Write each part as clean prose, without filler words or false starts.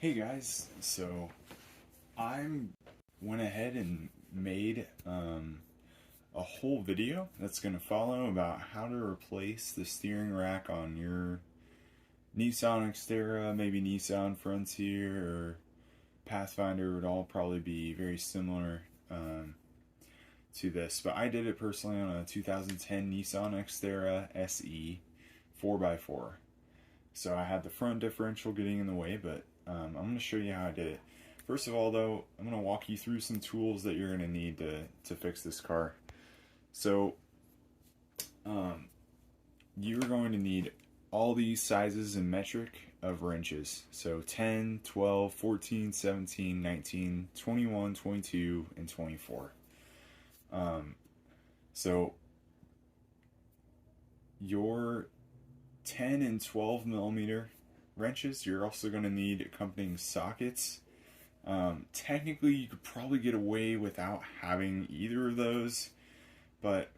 Hey guys, so I went ahead and made a whole video that's going to follow about how to replace the steering rack on your Nissan Xterra, maybe Nissan Frontier or Pathfinder would all probably be very similar to this. But I did it personally on a 2010 Nissan Xterra SE 4x4. So I had the front differential getting in the way, but I'm going to show you how I did it. First of all, though, I'm going to walk you through some tools that you're going to need to fix this car. So you're going to need all these sizes and metric of wrenches. So 10, 12, 14, 17, 19, 21, 22, and 24. So your 10 and 12 millimeter wrenches, you're also going to need accompanying sockets. Technically, you could probably get away without having either of those, but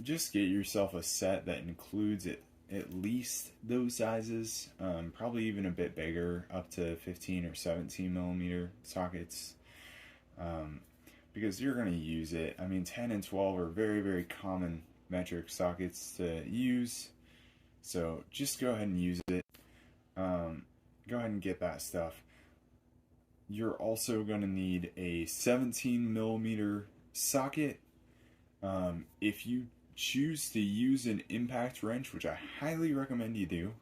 just get yourself a set that includes at least those sizes, probably even a bit bigger, up to 15 or 17 millimeter sockets, because you're going to use it. I mean, 10 and 12 are very, very common metric sockets to use. So just go ahead and use it. Go ahead and get that stuff. You're also going to need a 17 millimeter socket. If you choose to use an impact wrench, which I highly recommend you do,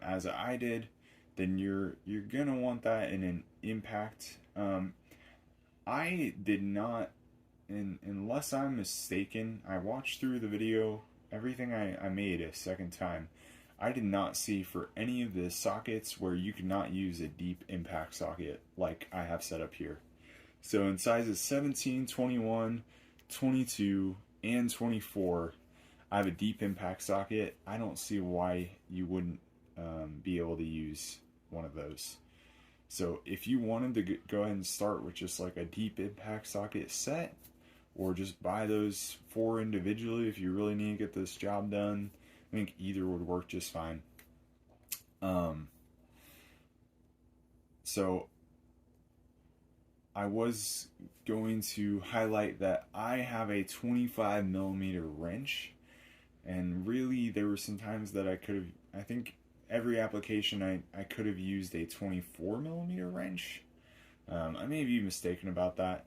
as I did, then you're gonna want that in an impact. I did not, unless I'm mistaken, I watched through the video, everything I made a second time. I did not see for any of the sockets where you could not use a deep impact socket like I have set up here. So in sizes 17, 21, 22, and 24, I have a deep impact socket. I don't see why you wouldn't be able to use one of those. So if you wanted to go ahead and start with just like a deep impact socket set, or just buy those 4 individually if you really need to get this job done, I think either would work just fine. So I was going to highlight that I have a 25 millimeter wrench, and really there were some times that I could have, I think every application I could have used a 24 millimeter wrench. I may be mistaken about that.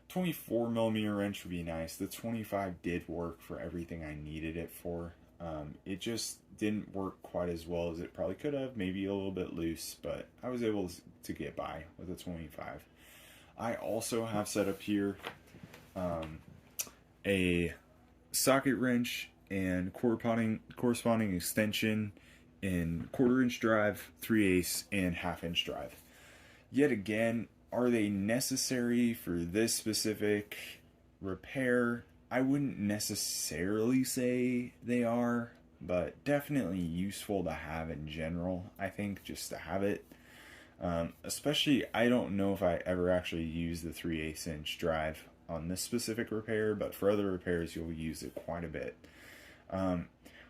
24 millimeter wrench would be nice. The 25 did work for everything I needed it for. It just didn't work quite as well as it probably could have, maybe a little bit loose, but I was able to get by with a 25. I also have set up here a socket wrench and corresponding extension in 1/4 inch drive, 3/8, and 1/2 inch drive. Yet again, are they necessary for this specific repair? I wouldn't necessarily say they are, but definitely useful to have in general. I think just to have it. Especially, I don't know if I ever actually use the 3/8 inch drive on this specific repair, but for other repairs you'll use it quite a bit.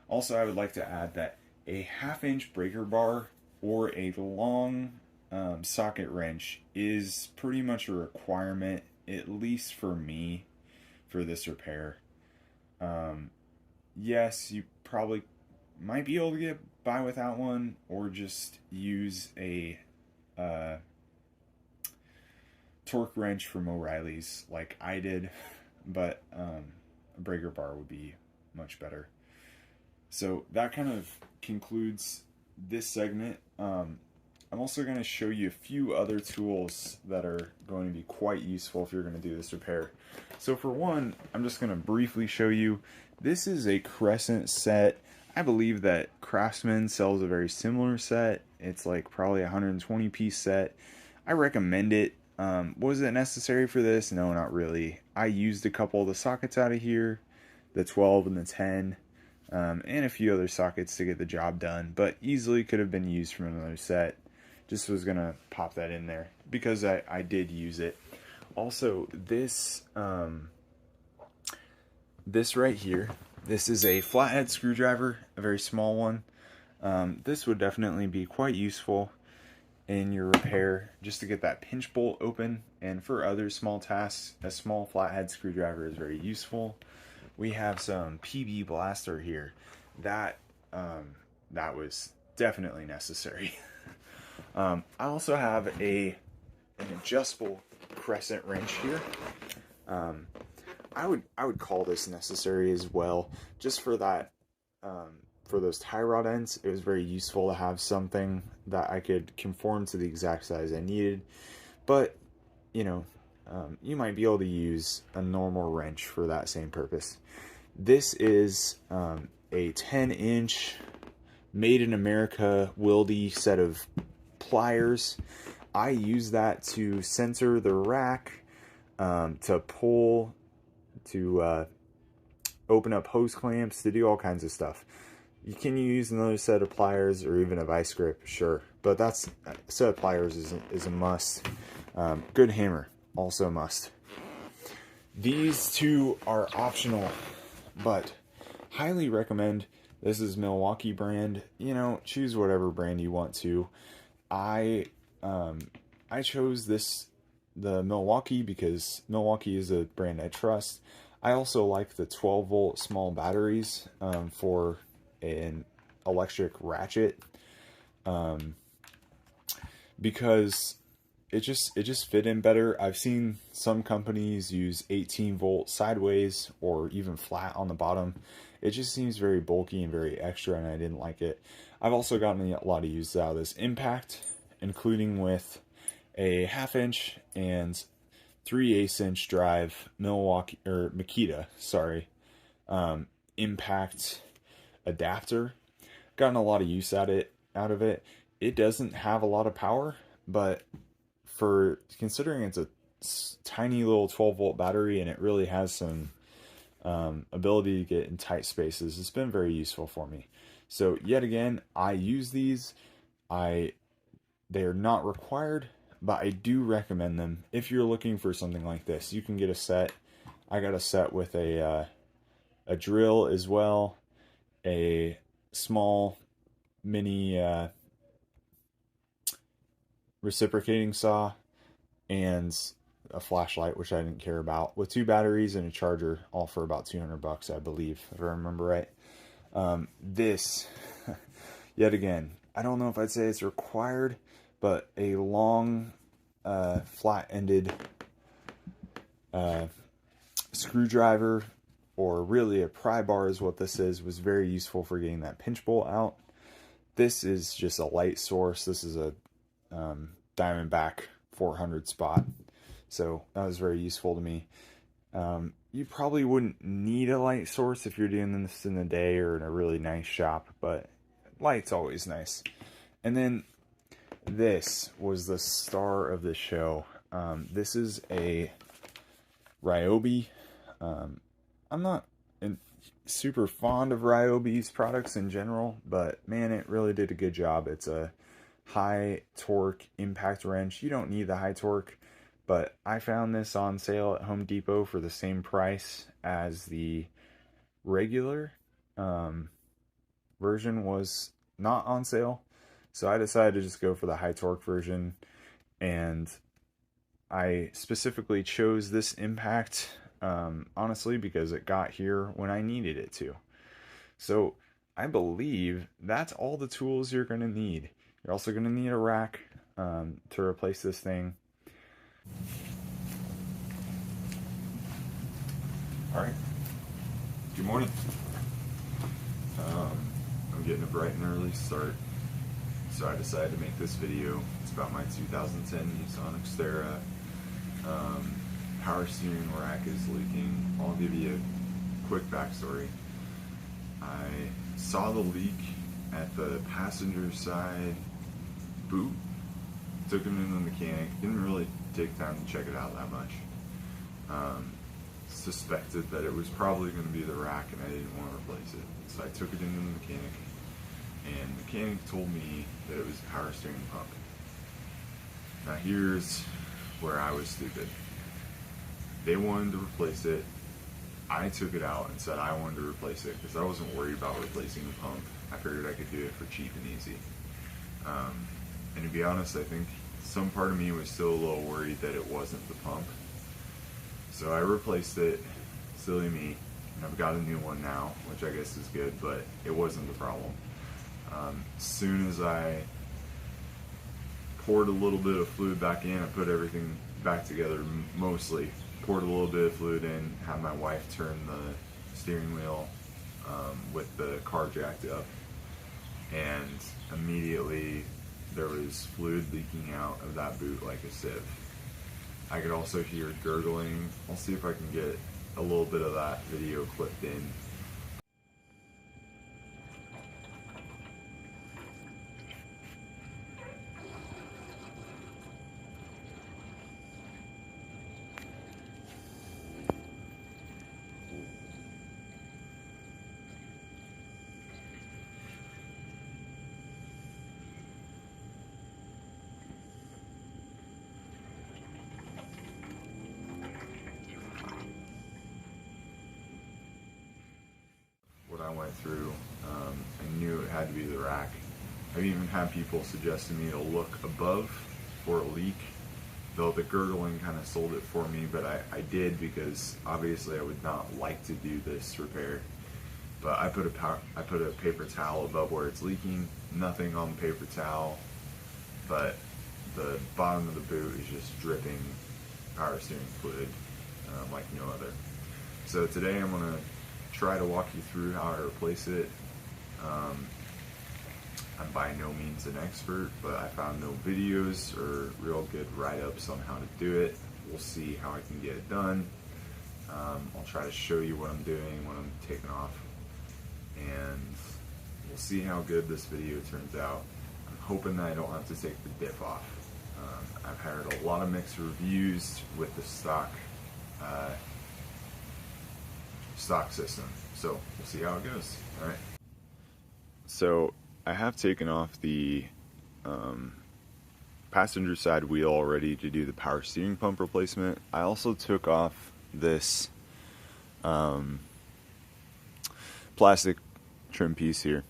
Also, I would like to add that a 1/2 inch breaker bar or a long socket wrench is pretty much a requirement, at least for me, for this repair. Yes, you probably might be able to get by without one, or just use a torque wrench from O'Reilly's like I did, but a breaker bar would be much better. So that kind of concludes this segment. I'm also going to show you a few other tools that are going to be quite useful if you're going to do this repair. So for one, I'm just going to briefly show you, this is a crescent set. I believe that Craftsman sells a very similar set. It's like probably a 120 piece set. I recommend it. Was it necessary for this? No, not really. I used a couple of the sockets out of here, the 12 and the 10, and a few other sockets to get the job done, but easily could have been used from another set. Just was gonna pop that in there because I did use it. Also, this this right here, this is a flathead screwdriver, a very small one. This would definitely be quite useful. in your repair just to get that pinch bolt open. And for other small tasks, a small flathead screwdriver is very useful. We have some PB blaster here. That was definitely necessary. I also have an adjustable crescent wrench here. I would call this necessary as well, just for that. For those tie rod ends, it was very useful to have something that I could conform to the exact size I needed. But you know, you might be able to use a normal wrench for that same purpose. This is a 10-inch made in America Wildy set of pliers. I use that to center the rack, to pull, to open up hose clamps, to do all kinds of stuff. You can use another set of pliers or even a vice grip, sure, but a set of pliers is a must. Good hammer, also a must. These two are optional, but highly recommend. This is Milwaukee brand. You know, choose whatever brand you want to. I chose the Milwaukee because Milwaukee is a brand I trust. I also like the 12-volt small batteries for an electric ratchet, because it just fit in better. I've seen some companies use 18-volt sideways or even flat on the bottom. It just seems very bulky and very extra, and I didn't like it. I've also gotten a lot of use out of this impact, including with a 1/2 inch and 3/8 inch drive Makita, impact adapter. Gotten a lot of use out of it. It doesn't have a lot of power, but for considering it's a tiny little 12-volt battery and it really has some ability to get in tight spaces, it's been very useful for me. So yet again, I use these. They are not required, but I do recommend them if you're looking for something like this. You can get a set. I got a set with a drill as well, a small mini reciprocating saw, and a flashlight, which I didn't care about, with 2 batteries and a charger, all for about $200, I believe, if I remember right. This, yet again, I don't know if I'd say it's required, but a long, flat-ended screwdriver, or really a pry bar is what this is, was very useful for getting that pinch bolt out. This is just a light source. This is a Diamondback 400 spot, so that was very useful to me. You probably wouldn't need a light source if you're doing this in the day or in a really nice shop, but light's always nice. And then this was the star of the show. This is a Ryobi. I'm not super fond of Ryobi's products in general, but man, it really did a good job. It's a high torque impact wrench. You don't need the high torque, but I found this on sale at Home Depot for the same price as the regular version was not on sale. So I decided to just go for the high torque version, and I specifically chose this impact, honestly, because it got here when I needed it to. So I believe that's all the tools you're going to need. You're also going to need a rack to replace this thing. Alright, good morning. I'm getting a bright and early start, so I decided to make this video. It's about my 2010 Nissan Xterra. Power steering rack is leaking. I'll give you a quick backstory. I saw the leak at the passenger side boot, took it into the mechanic, didn't really take time to check it out that much. Suspected that it was probably going to be the rack and I didn't want to replace it. So I took it into the mechanic, and the mechanic told me that it was a power steering pump. Now here's where I was stupid. They wanted to replace it. I took it out and said I wanted to replace it because I wasn't worried about replacing the pump. I figured I could do it for cheap and easy. And to be honest, I think some part of me was still a little worried that it wasn't the pump. So I replaced it, silly me, and I've got a new one now, which I guess is good, but it wasn't the problem. As soon as I poured a little bit of fluid back in, I put everything back together mostly. Poured a little bit of fluid in, had my wife turn the steering wheel with the car jacked up, and immediately there was fluid leaking out of that boot like a sieve. I could also hear gurgling. I'll see if I can get a little bit of that video clipped in. What I went through, I knew it had to be the rack. I've even had people suggest to me to look above for a leak, though the gurgling kind of sold it for me, but I did because obviously I would not like to do this repair. But I put a paper towel above where it's leaking, nothing on the paper towel, but the bottom of the boot is just dripping power steering fluid like no other. So today I'm going to try to walk you through how I replace it. I'm by no means an expert, but I found no videos or real good write-ups on how to do it. We'll see how I can get it done. I'll try to show you what I'm doing when I'm taking off, and we'll see how good this video turns out. I'm hoping that I don't have to take the diff off. I've heard a lot of mixed reviews with the stock system, so we'll see how it goes. All right. So I have taken off the passenger side wheel already to do the power steering pump replacement. I also took off this plastic trim piece here.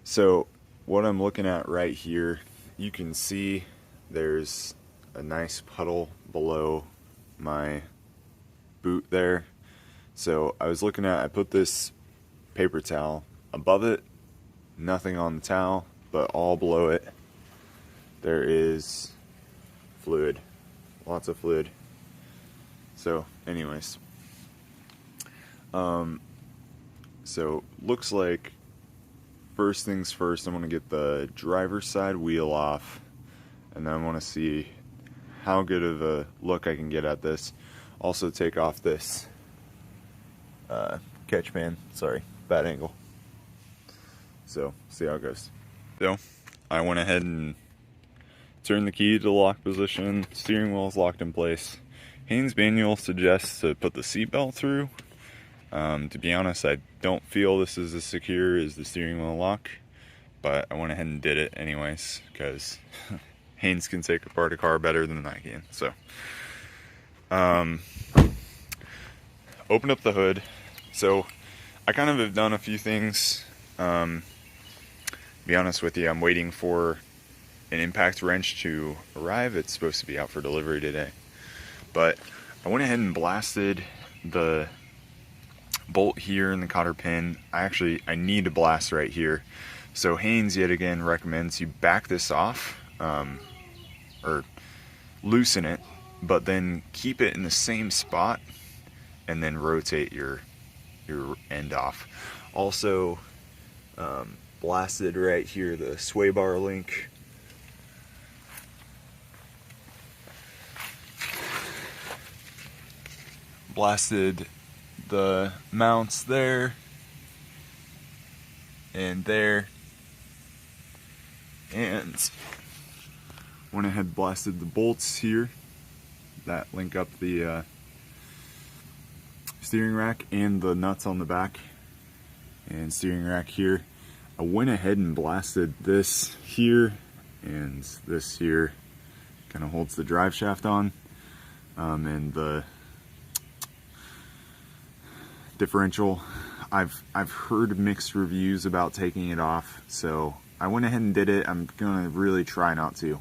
So what I'm looking at right here, you can see there's a nice puddle below my boot there. So I was looking at, I put this paper towel above it, nothing on the towel, but all below it there is fluid, lots of fluid. So anyways, so looks like first things first, I'm going to get the driver's side wheel off, and then I want to see how good of a look I can get at this. Also take off this catch pan, sorry, bad angle. So, see how it goes. So, I went ahead and turned the key to the lock position, steering wheel is locked in place. Haynes manual suggests to put the seatbelt through. To be honest, I don't feel this is as secure as the steering wheel lock, but I went ahead and did it anyways, because Haynes can take apart a car better than I can. So, open up the hood. So, I kind of have done a few things. To be honest with you, I'm waiting for an impact wrench to arrive. It's supposed to be out for delivery today. But I went ahead and blasted the bolt here in the cotter pin. I need to blast right here. So Haynes yet again recommends you back this off, or loosen it, but then keep it in the same spot and then rotate your end off. Also blasted right here the sway bar link. Blasted the mounts there and there, and went ahead blasted the bolts here that link up the steering rack and the nuts on the back and steering rack here. I went ahead and blasted this here, and this here kind of holds the drive shaft on, and the differential. I've heard mixed reviews about taking it off, so I went ahead and did it. I'm gonna really try not to.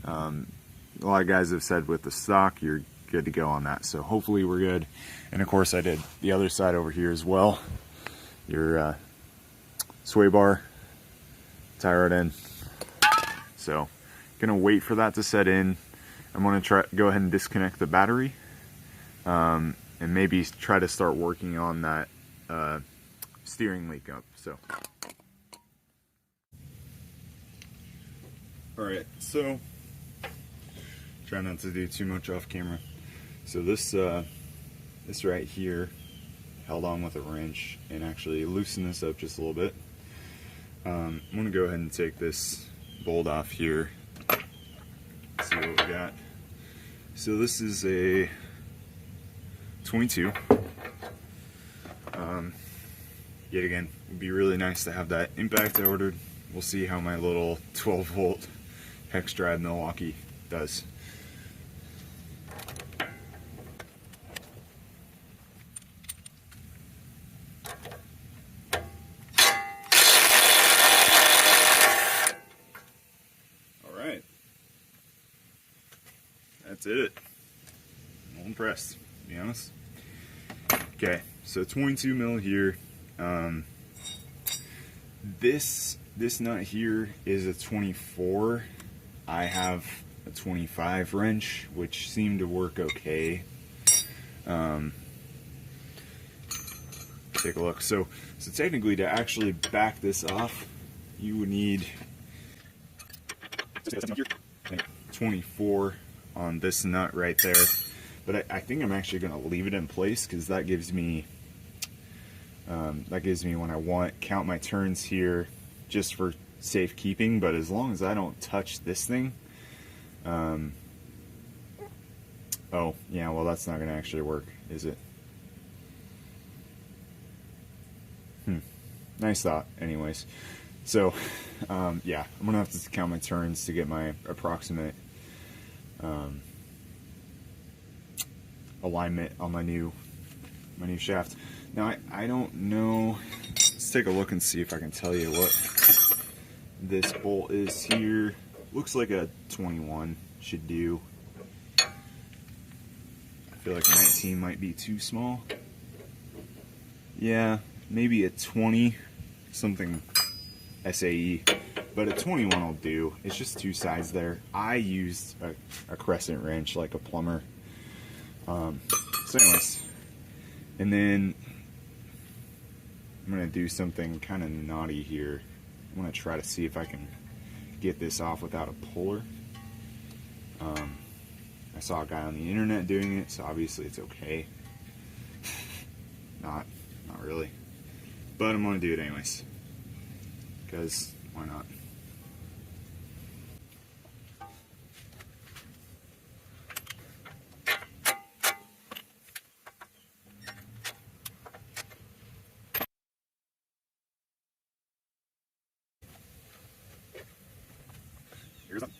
A lot of guys have said with the stock, you're good to go on that. So hopefully we're good. And of course I did the other side over here as well. Your sway bar, tie rod in. So gonna wait for that to set in. I'm gonna go ahead and disconnect the battery, and maybe try to start working on that steering leak up. So, all right. So, try not to do too much off camera. So this right here held on with a wrench and actually loosen this up just a little bit. I'm gonna go ahead and take this bolt off here. See what we got. So this is a 22. Yet again, it'd be really nice to have that impact I ordered. We'll see how my little 12-volt hex drive Milwaukee does. Alright. That's it. I'm impressed, to be honest. Okay, so 22 mil here. This nut here is a 24. I have a 25 wrench, which seemed to work okay. Take a look. So technically, to actually back this off, you would need 24 on this nut right there. But I think I'm actually going to leave it in place because that gives me when I count my turns here just for safekeeping. But as long as I don't touch this thing, oh yeah, well that's not going to actually work, is it? Nice thought. Anyways, so yeah, I'm gonna have to count my turns to get my approximate alignment on my new shaft. Now I don't know. Let's take a look and see if I can tell you what this bolt is here. Looks like a 21 should do. I feel like 19 might be too small. Yeah, maybe a 20, something SAE, but a 21 will do. It's just two sides there. I used a crescent wrench like a plumber. So anyways, and then I'm gonna do something kind of naughty here. I'm gonna try to see if I can get this off without a puller. I saw a guy on the internet doing it, so obviously it's okay. Not really, but I'm gonna do it anyways, because why not? Here's one.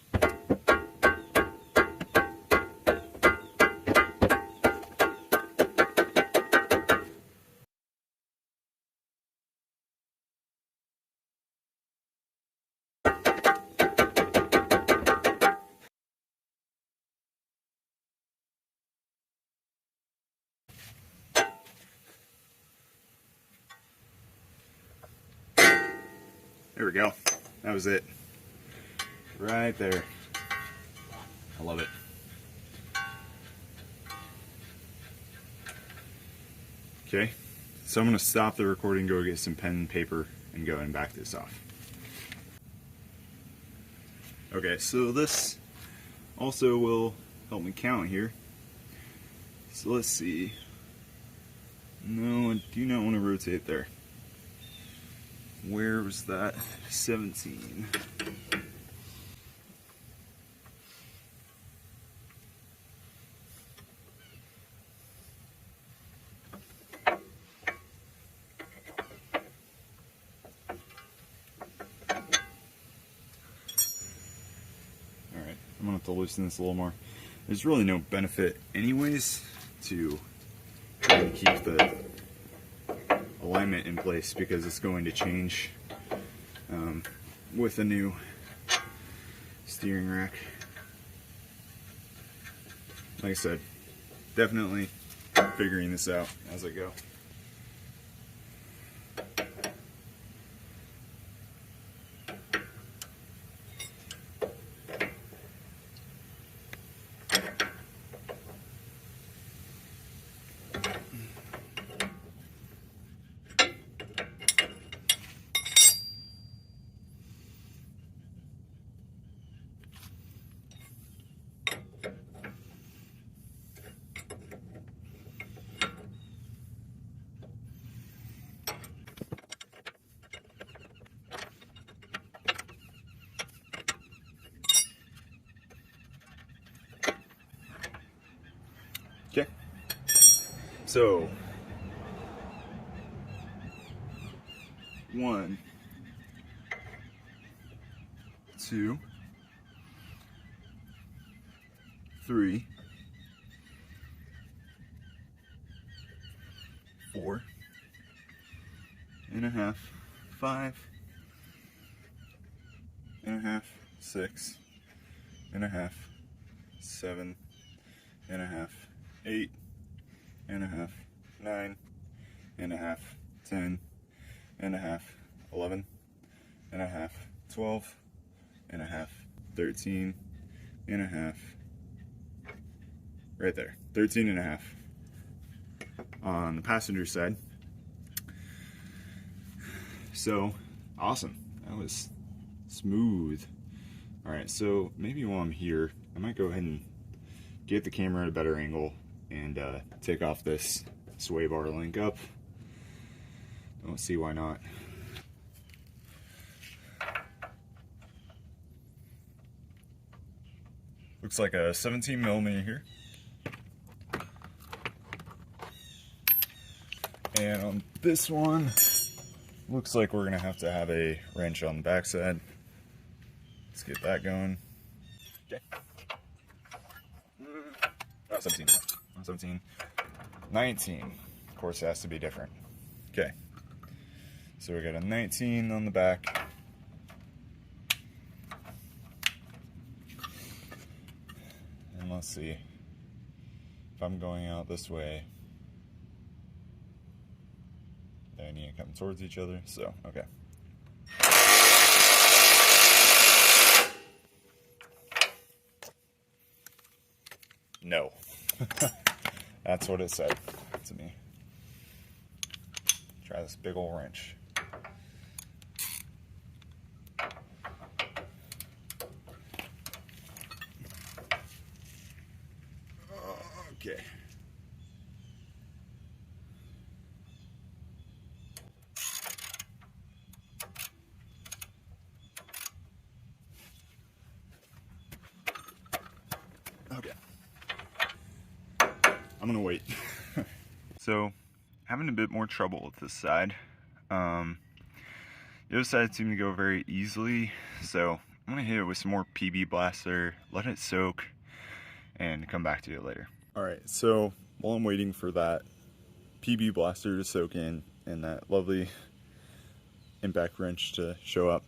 There we go. That was it. Right there. I love it. Okay, so I'm going to stop the recording, go get some pen and paper, and go and back this off. Okay, so this also will help me count here. So let's see. No, I do not want to rotate there. Where was that? 17. Alright, I'm gonna have to loosen this a little more. There's really no benefit anyways to trying to keep the alignment in place because it's going to change with a new steering rack. Like I said, definitely figuring this out as I go. Okay, so 1, 2, 3, 4 and a half, 5 and a half, 6 and a half, 7 and a half, 8 and a half, 9 and a half, 10 and a half, 11 and a half, 12 and a half, 13 and a half, right there, 13 and a half on the passenger side. So awesome, that was smooth. All right, so maybe while I'm here, I might go ahead and get the camera at a better angle and take off this sway bar link up. Don't see why not. Looks like a 17 millimeter here. And on this one, looks like we're gonna have to have a wrench on the backside. Let's get that going. Okay. 17, 17, 19. Of course, it has to be different. Okay. So we got a 19 on the back. And let's see if I'm going out this way. They need to come towards each other. So, okay. No. That's what it said to me. Try this big old wrench. Okay. Okay. I'm gonna wait. So, having a bit more trouble with this side. The other side seemed to go very easily, so I'm gonna hit it with some more PB Blaster, let it soak, and come back to it later. Alright, so while I'm waiting for that PB Blaster to soak in and that lovely impact wrench to show up,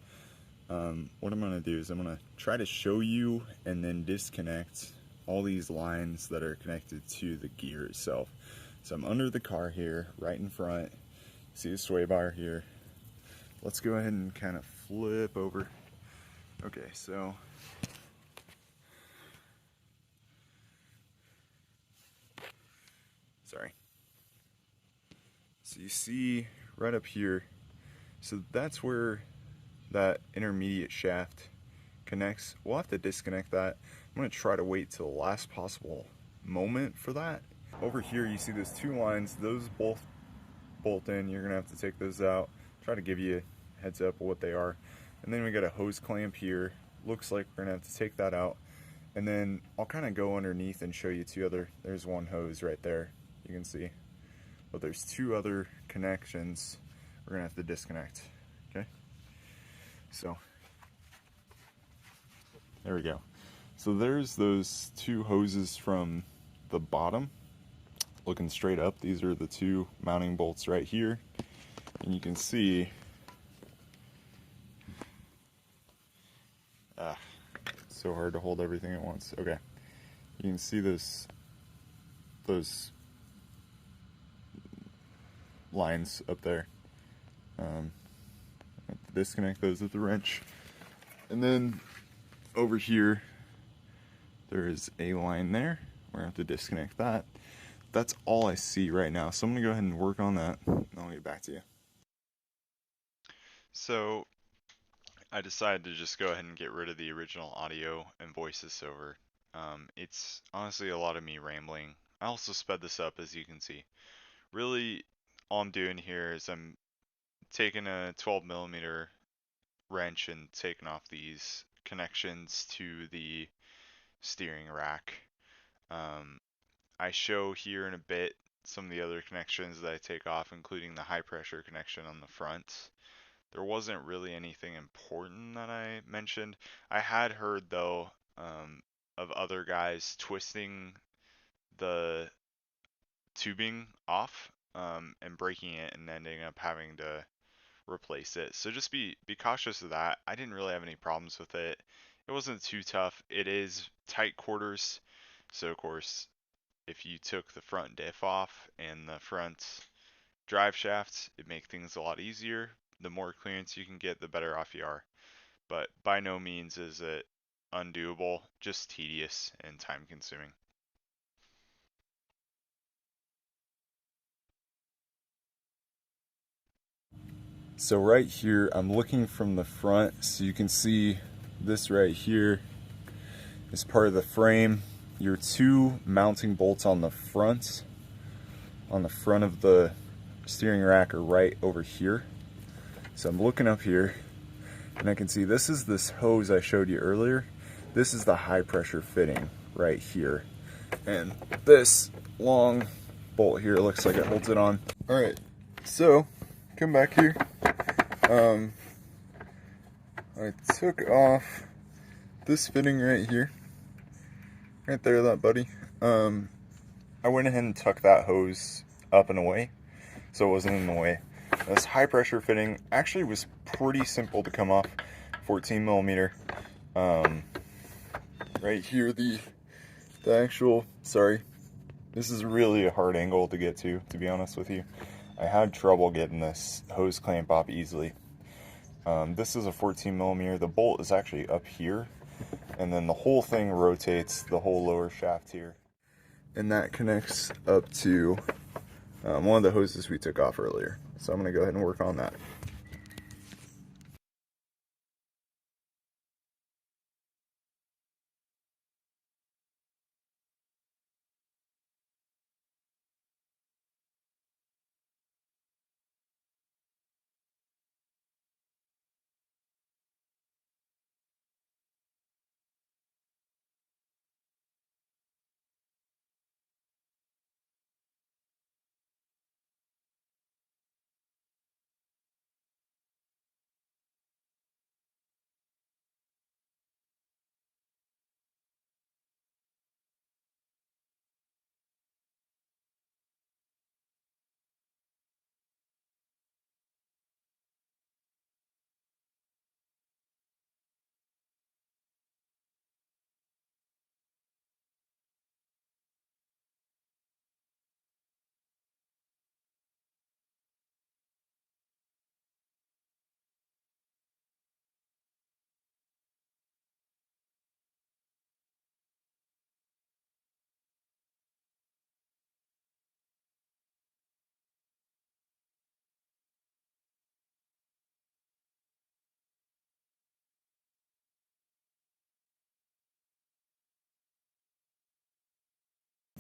what I'm gonna do is I'm gonna try to show you and then disconnect all these lines that are connected to the gear itself. So I'm under the car here, right in front. See the sway bar here. Let's go ahead and kind of flip over. Okay, so sorry. So you see right up here, so that's where that intermediate shaft connects. We'll have to disconnect that. I'm gonna try to wait till the last possible moment for that. Over here you see those two lines, those both bolt in. You're gonna have to take those out. Try to give you a heads up of what they are. And then we got a hose clamp here. Looks like we're gonna have to take that out. And then I'll kind of go underneath and show you two other, there's one hose right there, you can see. But there's two other connections we're gonna have to disconnect, okay? So, there we go. So there's those two hoses from the bottom, looking straight up. These are the two mounting bolts right here. And you can see Ah, it's so hard to hold everything at once. Okay, you can see those lines up there. Disconnect those with the wrench, and then over here there is a line there. We're gonna have to disconnect that. That's all I see right now, so I'm gonna go ahead and work on that, and I'll get back to you. So I decided to just go ahead and get rid of the original audio and voice this over. It's honestly a lot of me rambling. I also sped this up, as you can see. Really, all I'm doing here is I'm taking a 12mm wrench and taking off these connections to the steering rack. I show here in a bit some of the other connections that I take off, including the high pressure connection on the front. There wasn't really anything important that I mentioned. I had heard though of other guys twisting the tubing off and breaking it and ending up having to replace it. So just be cautious of that. I didn't really have any problems with it. It wasn't too tough. It is tight quarters. So of course, if you took the front diff off and the front drive shafts, it'd make things a lot easier. The more clearance you can get, the better off you are. But by no means is it undoable, just tedious and time consuming. So right here, I'm looking from the front, so you can see this right here is part of the frame. Your two mounting bolts on the front of the steering rack are right over here. So I'm looking up here, and I can see this is this hose I showed you earlier. This is the high pressure fitting right here. And this long bolt here looks like it holds it on. All right, so come back here. I took off this fitting right here. Right there, that buddy. I went ahead and tucked that hose up and away, so it wasn't in the way. This high pressure fitting actually was pretty simple to come off. 14mm. Right here, the actual, sorry, this is really a hard angle to get to be honest with you. I had trouble getting this hose clamp off easily. This is a 14mm. The bolt is actually up here, and then the whole thing rotates the whole lower shaft here. And that connects up to one of the hoses we took off earlier. So I'm going to go ahead and work on that.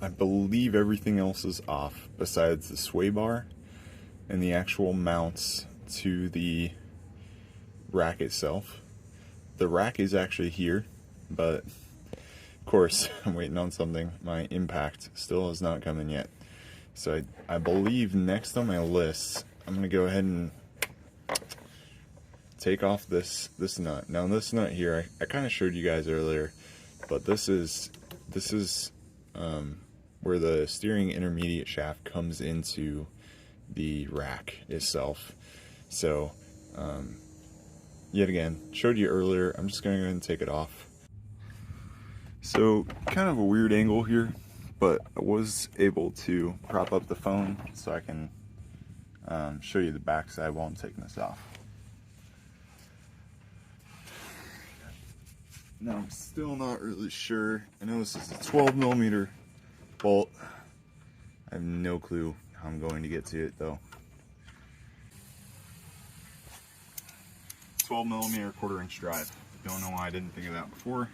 I believe everything else is off besides the sway bar and the actual mounts to the rack itself. The rack is actually here, but of course I'm waiting on something. My impact still has not come in yet. So I believe next on my list, I'm gonna go ahead and take off this nut. Now this nut here, I kind of showed you guys earlier, but this is where the steering intermediate shaft comes into the rack itself. So yet again, showed you earlier. I'm just going to go ahead and take it off. So kind of a weird angle here, but I was able to prop up the phone so I can show you the back side while I'm taking this off. Now I'm still not really sure. I know this is a 12mm bolt. I have no clue how I'm going to get to it though. 12mm 1/4" drive. Don't know why I didn't think of that before.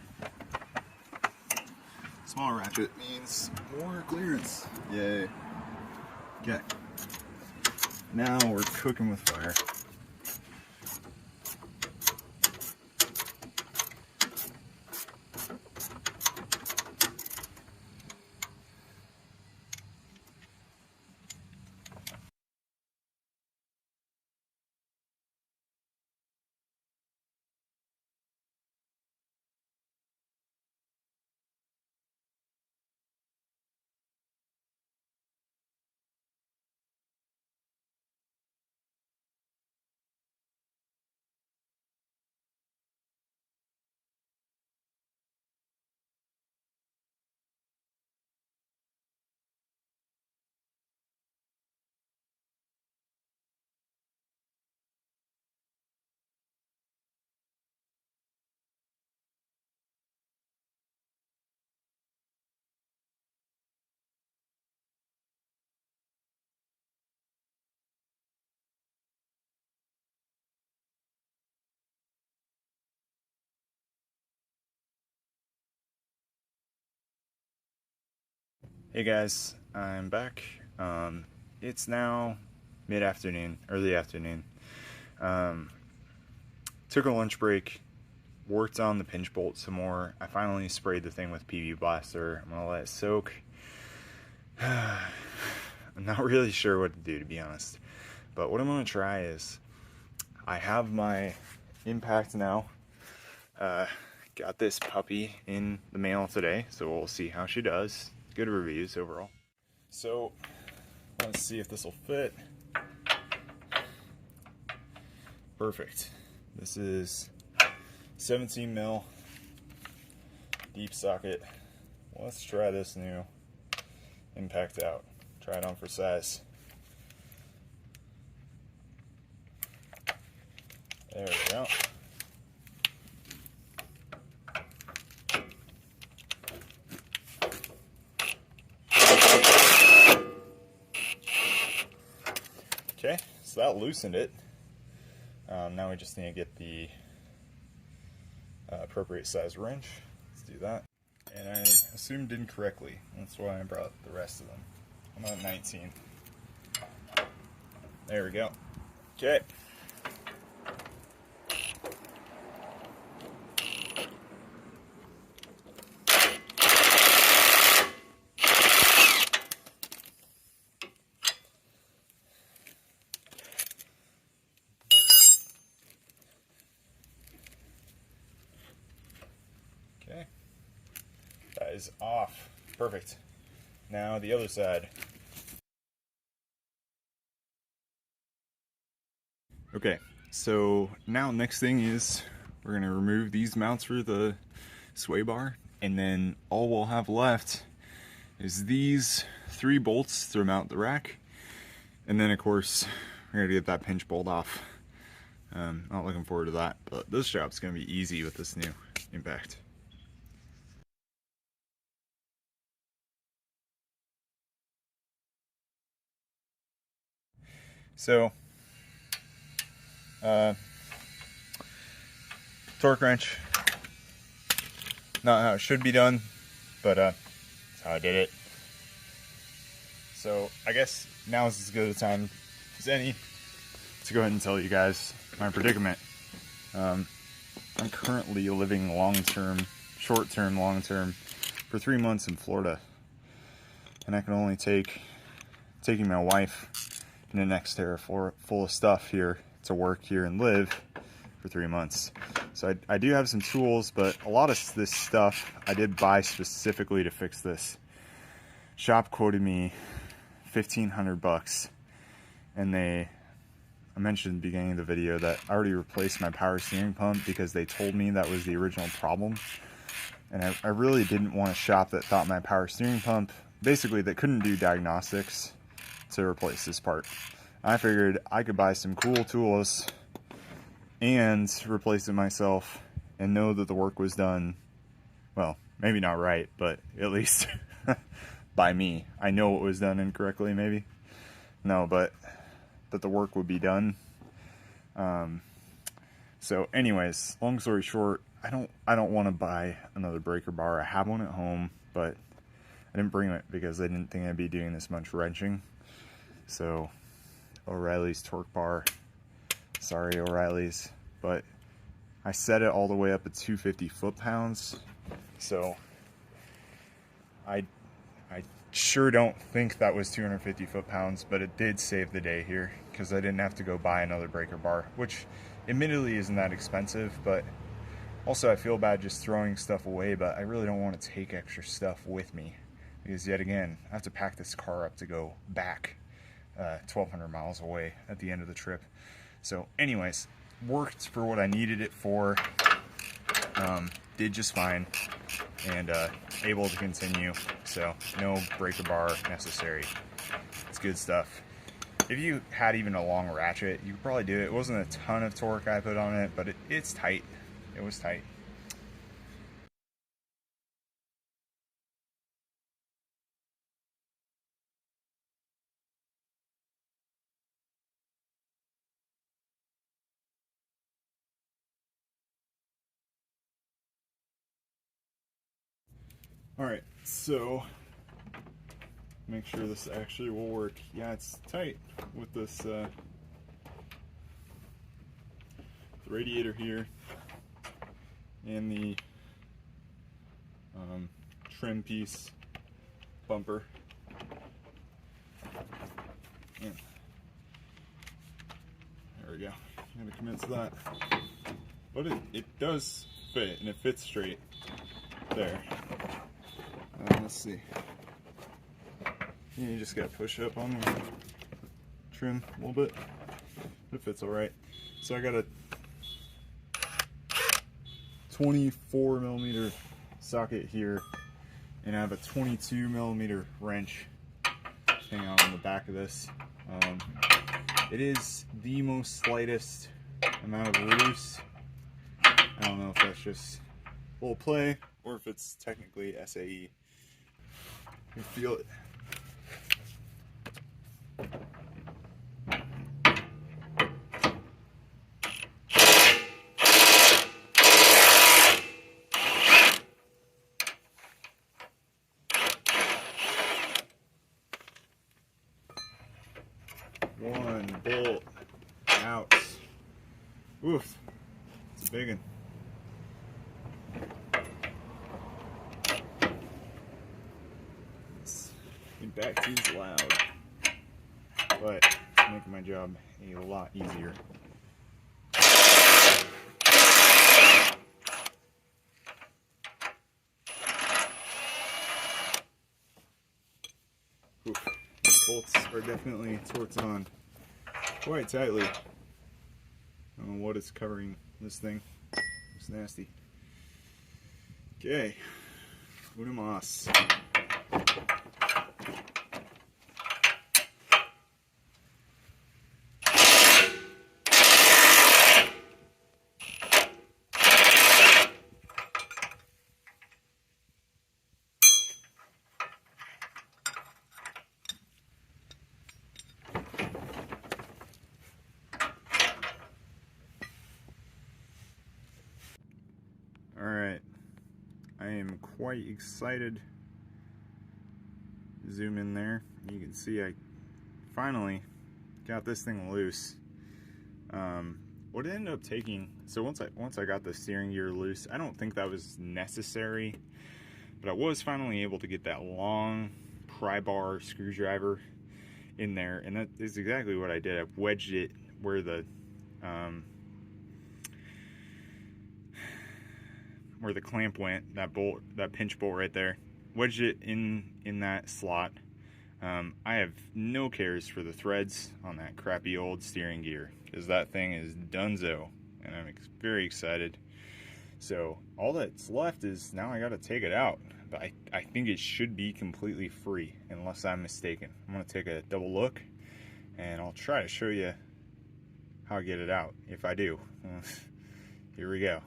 Smaller ratchet means more clearance. Yay. Okay. Now we're cooking with fire. Hey guys, I'm back. It's now mid-afternoon, early afternoon. Took a lunch break, worked on the pinch bolt some more. I finally sprayed the thing with PV Blaster. I'm gonna let it soak. I'm not really sure what to do, to be honest. But what I'm gonna try is, I have my impact now. Got this puppy in the mail today, so we'll see how she does. Good reviews overall. So let's see if this will fit. Perfect. This is 17mm deep socket. Let's try this new impact out. Try it on for size. There we go. Okay, so that loosened it. Now we just need to get the appropriate size wrench. Let's do that. And I assumed incorrectly. That's why I brought the rest of them. I'm at 19. There we go. Okay. Okay, that is off. Perfect. Now the other side. Okay, so now next thing is we're gonna remove these mounts for the sway bar, and then all we'll have left is these 3 bolts to mount the rack, and then of course we're gonna get that pinch bolt off. Not looking forward to that, but this job's gonna be easy with this new impact. So, torque wrench, not how it should be done, but that's how I did it. So I guess now is as good a time as any to go ahead and tell you guys my predicament. I'm currently living long-term, short-term, long-term for 3 months in Florida, and I can only taking my wife in an Xterra full of stuff here to work here and live for 3 months. So I do have some tools, but a lot of this stuff I did buy specifically to fix this. Shop quoted me $1,500, and I'm mentioned at the beginning of the video that I already replaced my power steering pump because they told me that was the original problem. And I really didn't want a shop that thought my power steering pump, basically that couldn't do diagnostics to replace this part. I figured I could buy some cool tools and replace it myself and know that the work was done, well, maybe not right, but at least by me. I know it was done incorrectly, maybe. No, but that the work would be done. So anyways, long story short, I don't want to buy another breaker bar. I have one at home, but I didn't bring it because I didn't think I'd be doing this much wrenching. So O'Reilly's torque bar, sorry O'Reilly's, but I set it all the way up at 250 foot-pounds. So I sure don't think that was 250 foot-pounds, but it did save the day here because I didn't have to go buy another breaker bar, which admittedly isn't that expensive, but also I feel bad just throwing stuff away, but I really don't want to take extra stuff with me because yet again, I have to pack this car up to go back 1,200 miles away at the end of the trip. So anyways, worked for what I needed it for, did just fine, and able to continue, so no breaker bar necessary. It's good stuff. If you had even a long ratchet, you could probably do it. It wasn't a ton of torque I put on it, but it's tight. It was tight. Alright, so make sure this actually will work. Yeah, it's tight with this radiator here and the trim piece bumper. And there we go. I'm gonna commit to that. But it does fit, and it fits straight there. Let's see. You just gotta push up on the trim a little bit. It fits alright. So I got a 24 millimeter socket here, and I have a 22 millimeter wrench hanging out on the back of this. It is the most slightest amount of loose. I don't know if that's just a little play or if it's technically SAE. You feel it. One bolt out. Oof, it's a big one. Back two's loud, but it's making my job a lot easier. Oof, these bolts are definitely torqued on quite tightly. I don't know what is covering this thing. It's nasty. Okay, una más. Alright, I am quite excited. Zoom in there. You can see I finally got this thing loose. What it ended up taking, so once I got the steering gear loose, I don't think that was necessary, but I was finally able to get that long pry bar screwdriver in there, and that is exactly what I did. I wedged it where the clamp went, that bolt, that pinch bolt right there. Wedged it in that slot. I have no cares for the threads on that crappy old steering gear, because that thing is donezo, and I'm very excited. So all that's left is now I gotta take it out, but I think it should be completely free, unless I'm mistaken. I'm gonna take a double look, and I'll try to show you how I get it out, if I do. Here we go.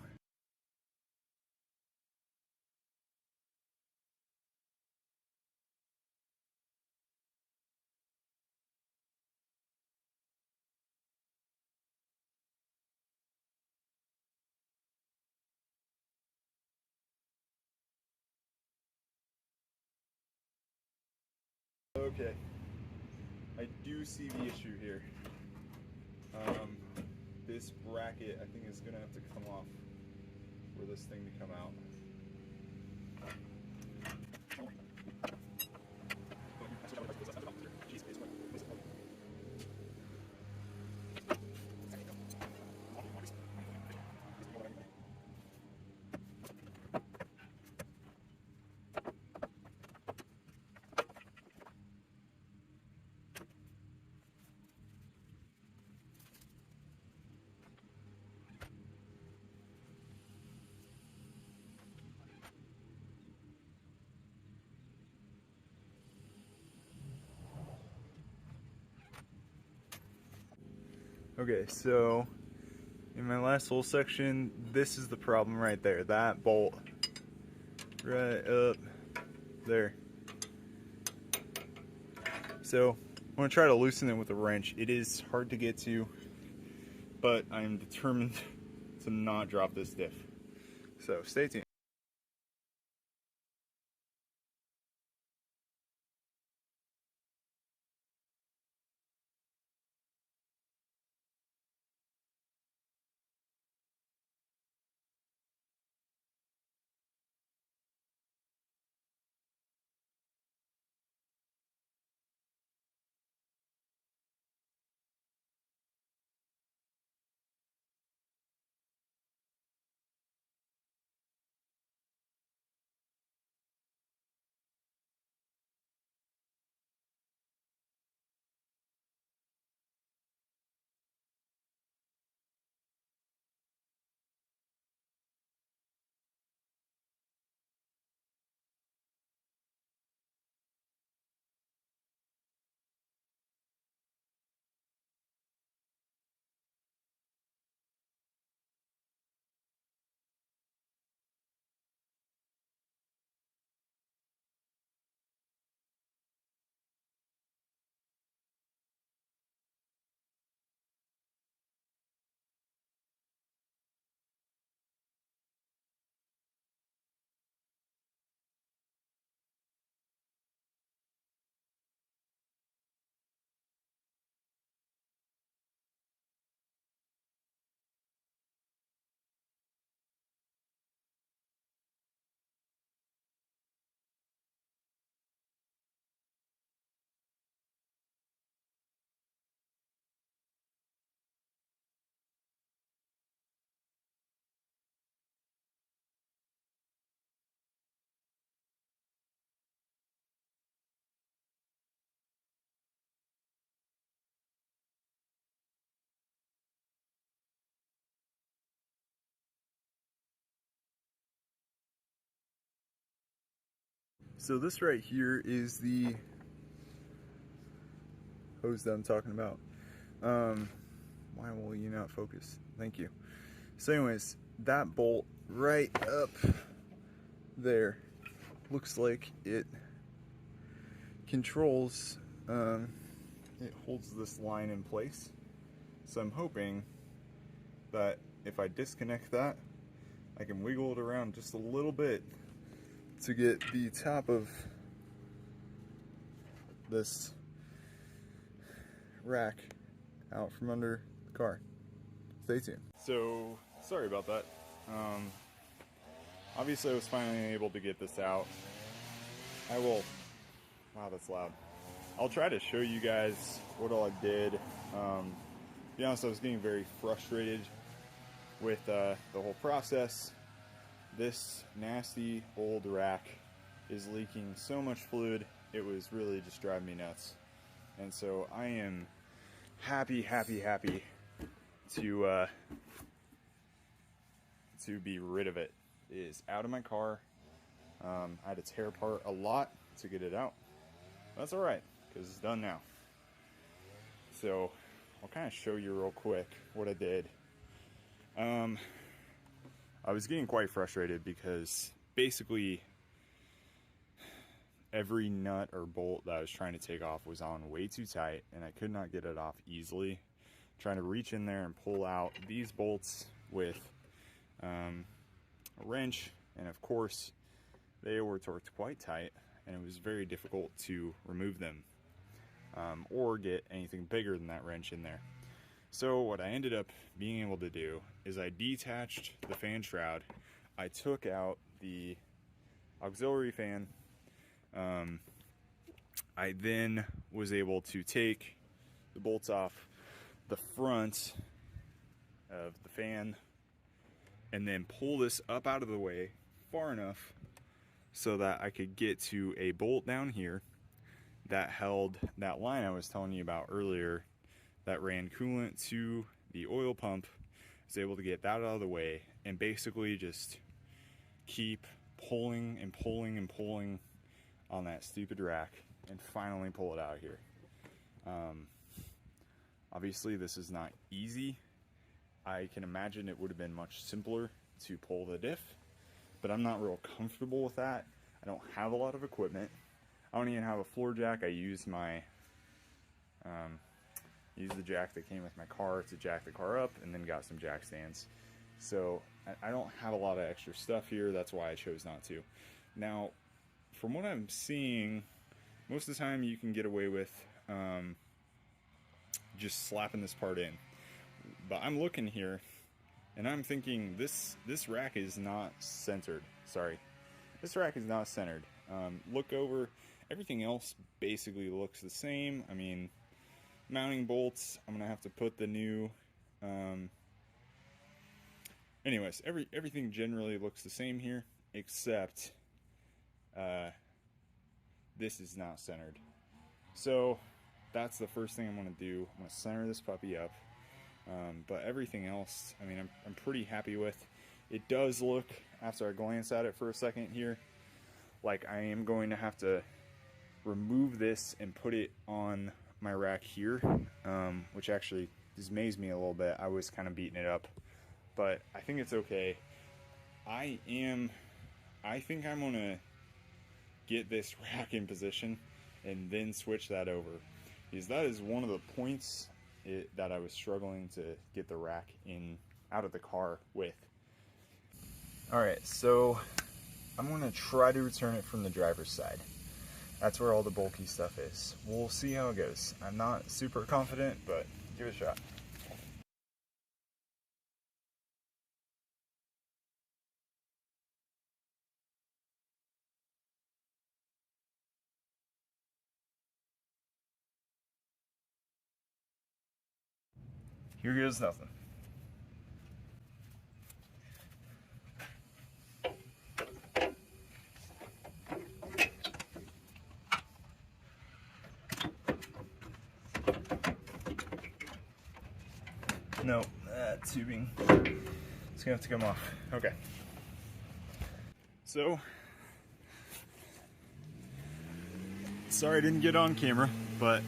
Okay, I do see the issue here. This bracket, I think, is gonna have to come off for this thing to come out. Okay, so in my last whole section, this is the problem right there. That bolt right up there. So I'm gonna try to loosen it with a wrench. It is hard to get to, but I'm determined to not drop this diff. So stay tuned. So this right here is the hose that I'm talking about. Why will you not focus? Thank you. So anyways, that bolt right up there looks like it controls, it holds this line in place. So I'm hoping that if I disconnect that, I can wiggle it around just a little bit to get the top of this rack out from under the car. Stay tuned. So, sorry about that. Obviously I was finally able to get this out. I will, wow, that's loud. I'll try to show you guys what all I did. To be honest, I was getting very frustrated with the whole process. This nasty old rack is leaking so much fluid. it was really just driving me nuts. And so I am happy to be rid of it. It is out of my car. I had to tear apart a lot to get it out. That's alright, because it's done now. So I'll kind of show you real quick what I did. I was getting quite frustrated because basically every nut or bolt that I was trying to take off was on way too tight, and I could not get it off easily. Trying to reach in there and pull out these bolts with a wrench, and of course they were torqued quite tight, and it was very difficult to remove them or get anything bigger than that wrench in there. So what I ended up being able to do is I detached the fan shroud. I took out the auxiliary fan. I then was able to take the bolts off the front of the fan and then pull this up out of the way far enough so that I could get to a bolt down here that held that line I was telling you about earlier that ran coolant to the oil pump. I was able to get that out of the way and basically just keep pulling and pulling and pulling on that stupid rack and finally pull it out here. Obviously this is not easy. I can imagine it would have been much simpler to pull the diff, but I'm not real comfortable with that. I don't have a lot of equipment. I don't even have a floor jack. I use my the jack that came with my car to jack the car up, and then got some jack stands. So I don't have a lot of extra stuff here. That's why I chose not to. Now, from what I'm seeing, most of the time you can get away with just slapping this part in. But I'm looking here, and I'm thinking this rack is not centered. Sorry, this rack is not centered. Look over, everything else basically looks the same. I mean, mounting bolts, I'm gonna have to put the new. Anyways, everything generally looks the same here, except this is not centered. So that's the first thing I'm gonna do. I'm gonna center this puppy up. But everything else, I mean, I'm pretty happy with. It does look, after I glance at it for a second here, like I am going to have to remove this and put it on my rack here, which actually dismays me a little bit. I was kind of beating it up, but I think it's okay. I think I'm gonna get this rack in position and then switch that over, because that is one of the points that I was struggling to get the rack out of the car with. Alright, so I'm going to try to return it from the driver's side. That's where all the bulky stuff is. We'll see how it goes. I'm not super confident, but give it a shot. Here goes nothing. No, that tubing is gonna have to come off. Okay. So, sorry I didn't get on camera, but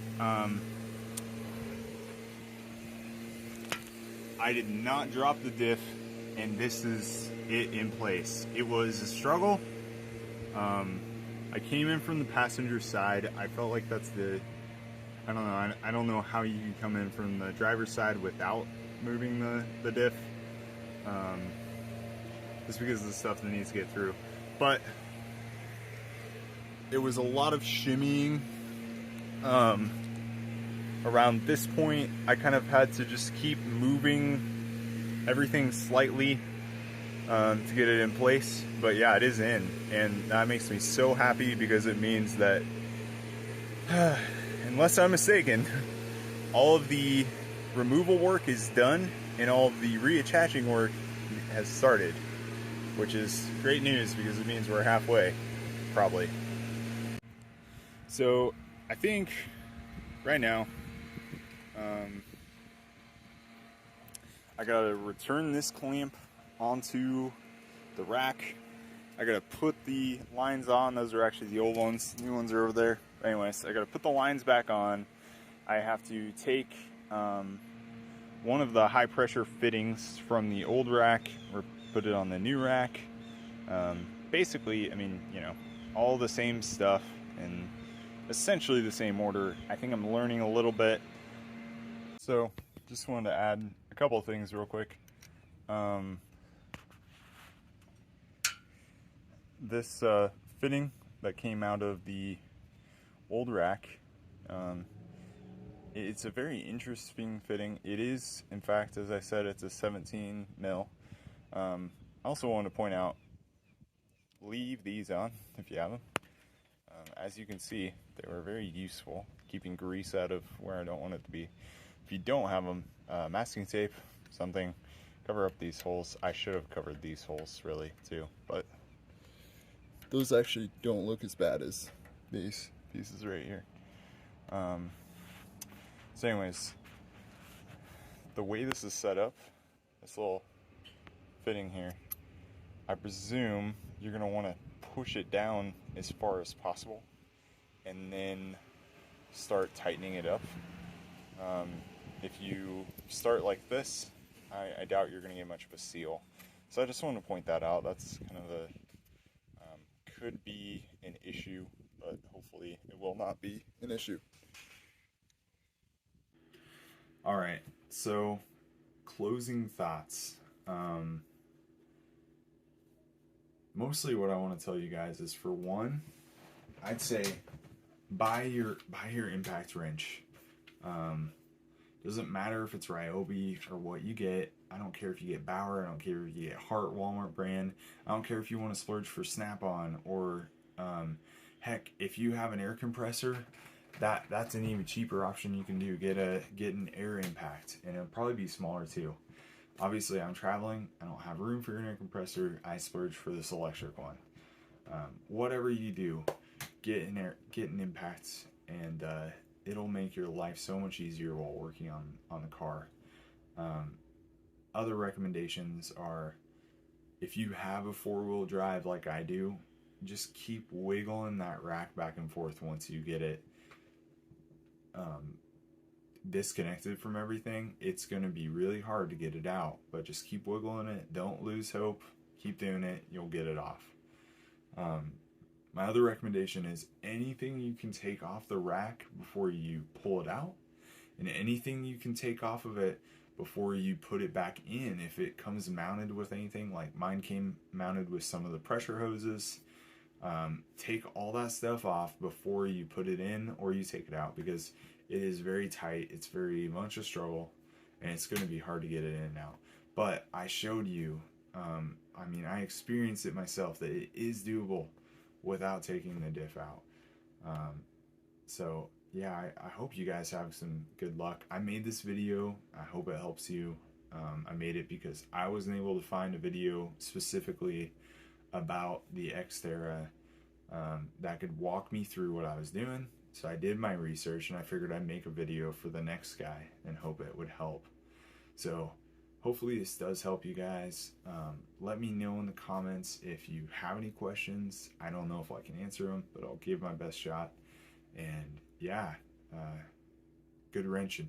I did not drop the diff, and this is it in place. It was a struggle. I came in from the passenger side. I felt like that's I don't know. I don't know how you can come in from the driver's side without moving the diff. Just because of the stuff that needs to get through. But it was a lot of shimmying. Around this point, I kind of had to just keep moving everything slightly to get it in place. But yeah, it is in, and that makes me so happy, because it means that, unless I'm mistaken, all of the removal work is done and all of the reattaching work has started, which is great news because it means we're halfway, probably. So I think right now, I gotta return this clamp onto the rack. I gotta put the lines on. Those are actually the old ones. New ones are over there. Anyways, I gotta put the lines back on. I have to take one of the high pressure fittings from the old rack or put it on the new rack. Basically, I mean, you know, all the same stuff in essentially the same order. I think I'm learning a little bit. So just wanted to add a couple of things real quick. This fitting that came out of the old rack, it's a very interesting fitting. It is, in fact, as I said, it's a 17 mil. I also wanted to point out, leave these on if you have them. As you can see, they were very useful, keeping grease out of where I don't want it to be. If you don't have them, masking tape, something, cover up these holes. I should have covered these holes really too, but those actually don't look as bad as these pieces right here. So anyways, the way this is set up, this little fitting here, I presume you're going to want to push it down as far as possible and then start tightening it up. If you start like this, I doubt you're going to get much of a seal. So I just want to point that out. That's kind of a could be an issue, but hopefully it will not be an issue. All right, so closing thoughts. Mostly what I want to tell you guys is, for one, I'd say buy your impact wrench. Doesn't matter if it's Ryobi or what you get. I don't care if you get Bauer. I don't care if you get Hart, Walmart brand. I don't care if you want to splurge for Snap-on or heck, if you have an air compressor, that's an even cheaper option you can do. Get an air impact, and it'll probably be smaller too. Obviously, I'm traveling. I don't have room for an air compressor. I splurge for this electric one. Whatever you do, get an impact, and it'll make your life so much easier while working on the car. Other recommendations are, if you have a four-wheel drive like I do, just keep wiggling that rack back and forth once you get it disconnected from everything. It's going to be really hard to get it out, but just keep wiggling it. Don't lose hope. Keep doing it. You'll get it off. My other recommendation is anything you can take off the rack before you pull it out, and anything you can take off of it before you put it back in. If it comes mounted with anything, like mine came mounted with some of the pressure hoses, take all that stuff off before you put it in or you take it out, because it is very tight. It's very much a struggle, and it's going to be hard to get it in and out. But I showed you, I mean, I experienced it myself, that it is doable without taking the diff out. So yeah, I hope you guys have some good luck. I made this video. I hope it helps you. I made it because I wasn't able to find a video specifically about the Xterra that could walk me through what I was doing. So I did my research, and I figured I'd make a video for the next guy and hope it would help. So hopefully this does help you guys. Let me know in the comments if you have any questions. I don't know if I can answer them, but I'll give my best shot. And yeah, good wrenching.